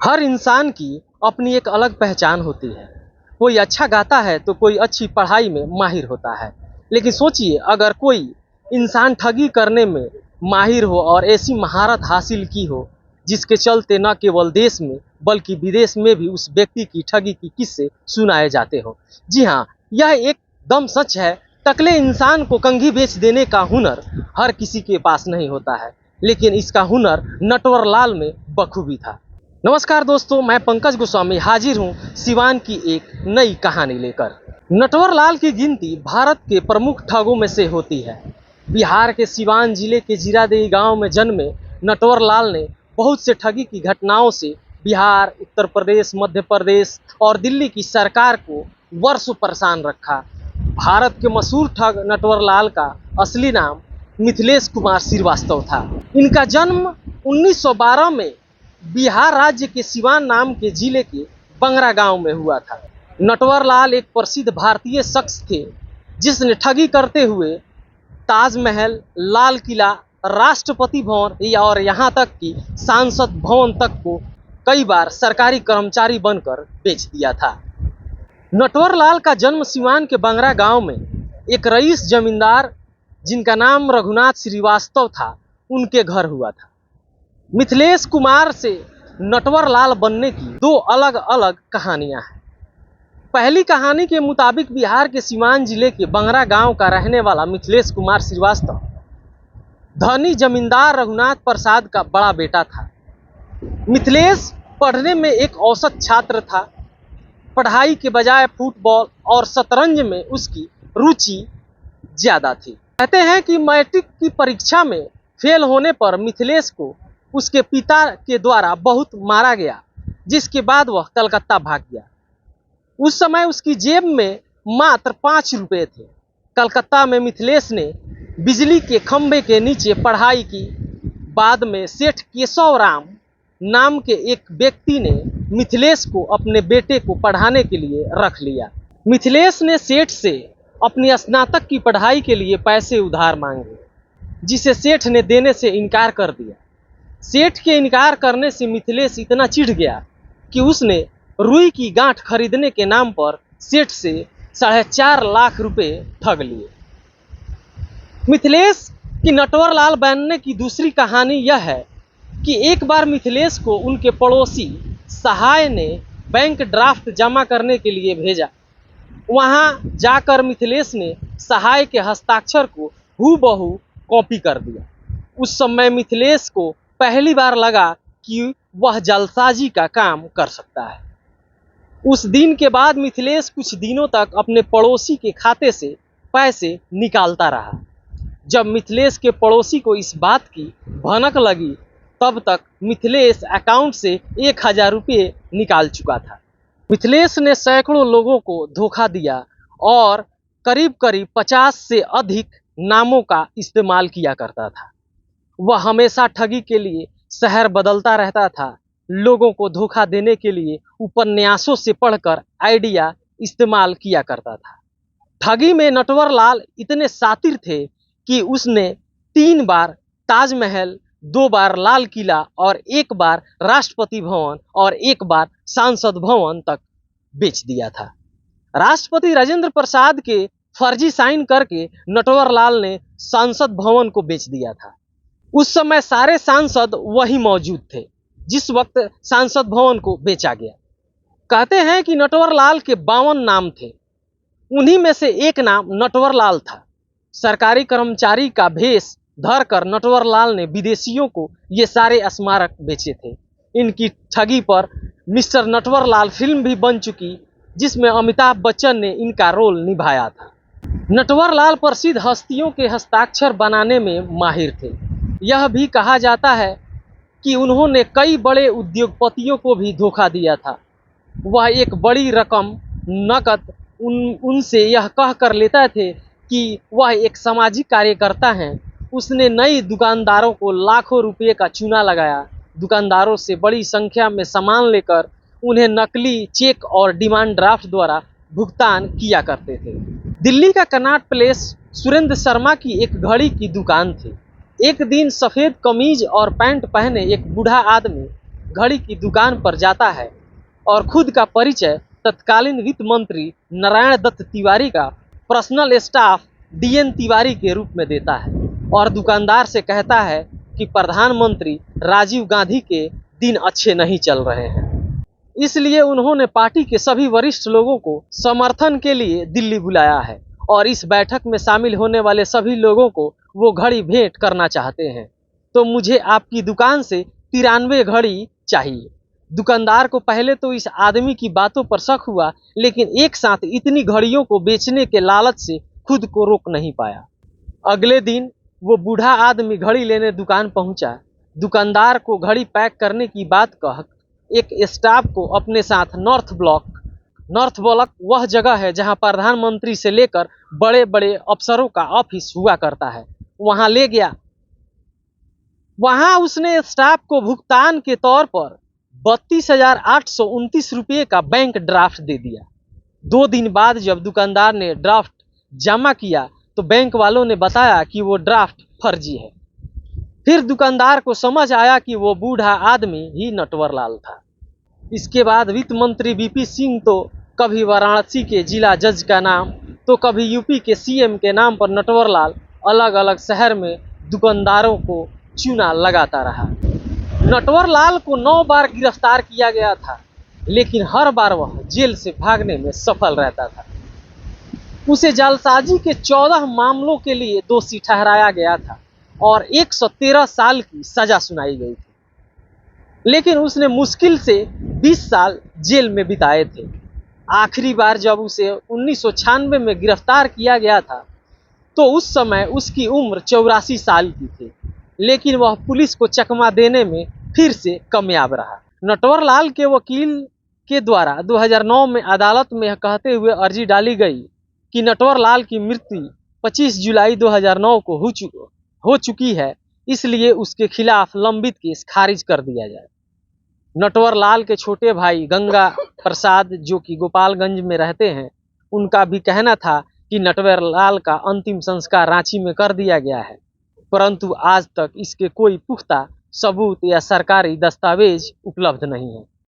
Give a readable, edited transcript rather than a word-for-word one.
हर इंसान की अपनी एक अलग पहचान होती है। कोई अच्छा गाता है तो कोई अच्छी पढ़ाई में माहिर होता है। लेकिन सोचिए, अगर कोई इंसान ठगी करने में माहिर हो और ऐसी महारत हासिल की हो जिसके चलते न केवल देश में बल्कि विदेश में भी उस व्यक्ति की ठगी की किस्से सुनाए जाते हो। जी हाँ, यह एकदम सच है। टकले इंसान को कंघी बेच देने का हुनर हर किसी के पास नहीं होता है, लेकिन इसका हुनर नटवर लाल में बखूबी था। नमस्कार दोस्तों, मैं पंकज गोस्वामी हाजिर हूँ सिवान की एक नई कहानी लेकर। नटवर लाल की गिनती भारत के प्रमुख ठगों में से होती है। बिहार के सिवान जिले के जीरादेई गांव में जन्मे नटवर लाल ने बहुत से ठगी की घटनाओं से बिहार, उत्तर प्रदेश, मध्य प्रदेश और दिल्ली की सरकार को वर्षों परेशान रखा। भारत के मशहूर ठग नटवर लाल का असली नाम मिथिलेश कुमार श्रीवास्तव था। इनका जन्म 1912 में बिहार राज्य के सिवान नाम के जिले के बंगरा गांव में हुआ था। नटवर लाल एक प्रसिद्ध भारतीय शख्स थे जिसने ठगी करते हुए ताजमहल, लाल किला, राष्ट्रपति भवन और यहाँ तक कि सांसद भवन तक को कई बार सरकारी कर्मचारी बनकर बेच दिया था। नटवर लाल का जन्म सिवान के बंगरा गांव में एक रईस जमींदार जिनका नाम रघुनाथ श्रीवास्तव था, उनके घर हुआ था। मिथिलेश कुमार से नटवर लाल बनने की दो अलग अलग कहानियां हैं। पहली कहानी के मुताबिक बिहार के सिवान जिले के बंगरा गांव का रहने वाला मिथिलेश कुमार श्रीवास्तव धनी जमींदार रघुनाथ प्रसाद का बड़ा बेटा था। मिथिलेश पढ़ने में एक औसत छात्र था। पढ़ाई के बजाय फुटबॉल और शतरंज में उसकी रुचि ज्यादा थी। कहते हैं कि मैट्रिक की परीक्षा में फेल होने पर मिथिलेश को उसके पिता के द्वारा बहुत मारा गया, जिसके बाद वह कलकत्ता भाग गया। उस समय उसकी जेब में मात्र 5 रुपये थे। कलकत्ता में मिथिलेश ने बिजली के खंभे के नीचे पढ़ाई की। बाद में सेठ केशव राम नाम के एक व्यक्ति ने मिथिलेश को अपने बेटे को पढ़ाने के लिए रख लिया। मिथिलेश ने सेठ से अपनी स्नातक की पढ़ाई के लिए पैसे उधार मांगे, जिसे सेठ ने देने से इनकार कर दिया। सेठ के इनकार करने से मिथिलेश इतना चिढ़ गया कि उसने रुई की गांठ खरीदने के नाम पर सेठ से 4.5 लाख रुपए ठग लिए। मिथिलेश की नटवर लाल बनने की दूसरी कहानी यह है कि एक बार मिथिलेश को उनके पड़ोसी सहाय ने बैंक ड्राफ्ट जमा करने के लिए भेजा। वहां जाकर मिथिलेश ने सहाय के हस्ताक्षर को हूबहू कॉपी कर दिया। उस समय मिथिलेश को पहली बार लगा कि वह जालसाजी का काम कर सकता है। उस दिन के बाद मिथिलेश कुछ दिनों तक अपने पड़ोसी के खाते से पैसे निकालता रहा। जब मिथिलेश के पड़ोसी को इस बात की भनक लगी, तब तक मिथिलेश अकाउंट से 1000 रुपये निकाल चुका था। मिथिलेश ने सैकड़ों लोगों को धोखा दिया और करीब करीब 50 से अधिक नामों का इस्तेमाल किया करता था। वह हमेशा ठगी के लिए शहर बदलता रहता था। लोगों को धोखा देने के लिए उपन्यासों से पढ़कर आइडिया इस्तेमाल किया करता था। ठगी में नटवर लाल इतने शातिर थे कि उसने 3 बार ताजमहल, 2 बार लाल किला और 1 बार राष्ट्रपति भवन और 1 बार सांसद भवन तक बेच दिया था। राष्ट्रपति राजेंद्र प्रसाद के फर्जी साइन करके नटवर लाल ने सांसद भवन को बेच दिया था। उस समय सारे सांसद वही मौजूद थे जिस वक्त सांसद भवन को बेचा गया। कहते हैं कि नटवर लाल के 52 नाम थे। उन्हीं में से एक नाम नटवर लाल था। सरकारी कर्मचारी का भेष धरकर नटवर लाल ने विदेशियों को ये सारे स्मारक बेचे थे। इनकी ठगी पर मिस्टर नटवर लाल फिल्म भी बन चुकी, जिसमें अमिताभ बच्चन ने इनका रोल निभाया था। नटवर लाल प्रसिद्ध हस्तियों के हस्ताक्षर बनाने में माहिर थे। यह भी कहा जाता है कि उन्होंने कई बड़े उद्योगपतियों को भी धोखा दिया था। वह एक बड़ी रकम नकद उनसे यह कह कर लेता थे कि वह एक सामाजिक कार्यकर्ता हैं। उसने नई दुकानदारों को लाखों रुपये का चूना लगाया। दुकानदारों से बड़ी संख्या में सामान लेकर उन्हें नकली चेक और डिमांड ड्राफ्ट द्वारा भुगतान किया करते थे। दिल्ली का कनॉट प्लेस सुरेंद्र शर्मा की एक घड़ी की दुकान थी। एक दिन सफ़ेद कमीज और पैंट पहने एक बूढ़ा आदमी घड़ी की दुकान पर जाता है और खुद का परिचय तत्कालीन वित्त मंत्री नारायण दत्त तिवारी का पर्सनल स्टाफ डीएन तिवारी के रूप में देता है और दुकानदार से कहता है कि प्रधानमंत्री राजीव गांधी के दिन अच्छे नहीं चल रहे हैं। इसलिए उन्होंने पार्टी के सभी वरिष्ठ लोगों को समर्थन के लिए दिल्ली बुलाया है और इस बैठक में शामिल होने वाले सभी लोगों को वो घड़ी भेंट करना चाहते हैं। तो मुझे आपकी दुकान से 93 घड़ी चाहिए। दुकानदार को पहले तो इस आदमी की बातों पर शक हुआ, लेकिन एक साथ इतनी घड़ियों को बेचने के लालच से खुद को रोक नहीं पाया। अगले दिन वो बूढ़ा आदमी घड़ी लेने दुकान पहुंचा। दुकानदार को घड़ी पैक करने की बात कह एक स्टाफ को अपने साथ नॉर्थ ब्लॉक वह जगह है जहां प्रधानमंत्री से लेकर बड़े बड़े अफसरों का ऑफिस हुआ करता है, वहां ले गया। वहां उसने स्टाफ को भुगतान के तौर पर 32,829 रुपये का बैंक ड्राफ्ट दे दिया। 2 दिन बाद जब दुकानदार ने ड्राफ्ट जमा किया तो बैंक वालों ने बताया कि वो ड्राफ्ट फर्जी है। फिर दुकानदार को समझ आया कि वो बूढ़ा आदमी ही नटवर लाल था। इसके बाद वित्त मंत्री वीपी सिंह तो कभी वाराणसी के जिला जज का नाम तो कभी यूपी के सीएम के नाम पर नटवर लाल अलग अलग शहर में दुकानदारों को चूना लगाता रहा। नटवर लाल को 9 बार गिरफ्तार किया गया था, लेकिन हर बार वह जेल से भागने में सफल रहता था। उसे जालसाजी के 14 मामलों के लिए दोषी ठहराया गया था और 113 साल की सजा सुनाई गई थी, लेकिन उसने मुश्किल से 20 साल जेल में बिताए थे। आखिरी बार जब उसे 1996 में गिरफ्तार किया गया था तो उस समय उसकी उम्र 84 साल की थी, लेकिन वह पुलिस को चकमा देने में फिर से कामयाब रहा। नटवर लाल के वकील के द्वारा 2009 में अदालत में कहते हुए अर्जी डाली गई कि नटवर लाल की मृत्यु 25 जुलाई 2009 को हो चुकी है, इसलिए उसके खिलाफ लंबित केस खारिज कर दिया जाए। नटवर लाल के छोटे भाई गंगा प्रसाद जो कि गोपालगंज में रहते हैं, उनका भी कहना था कि नटवर लाल का अंतिम संस्कार रांची में कर दिया गया है, परंतु आज तक इसके कोई पुख्ता सबूत या सरकारी दस्तावेज उपलब्ध नहीं है।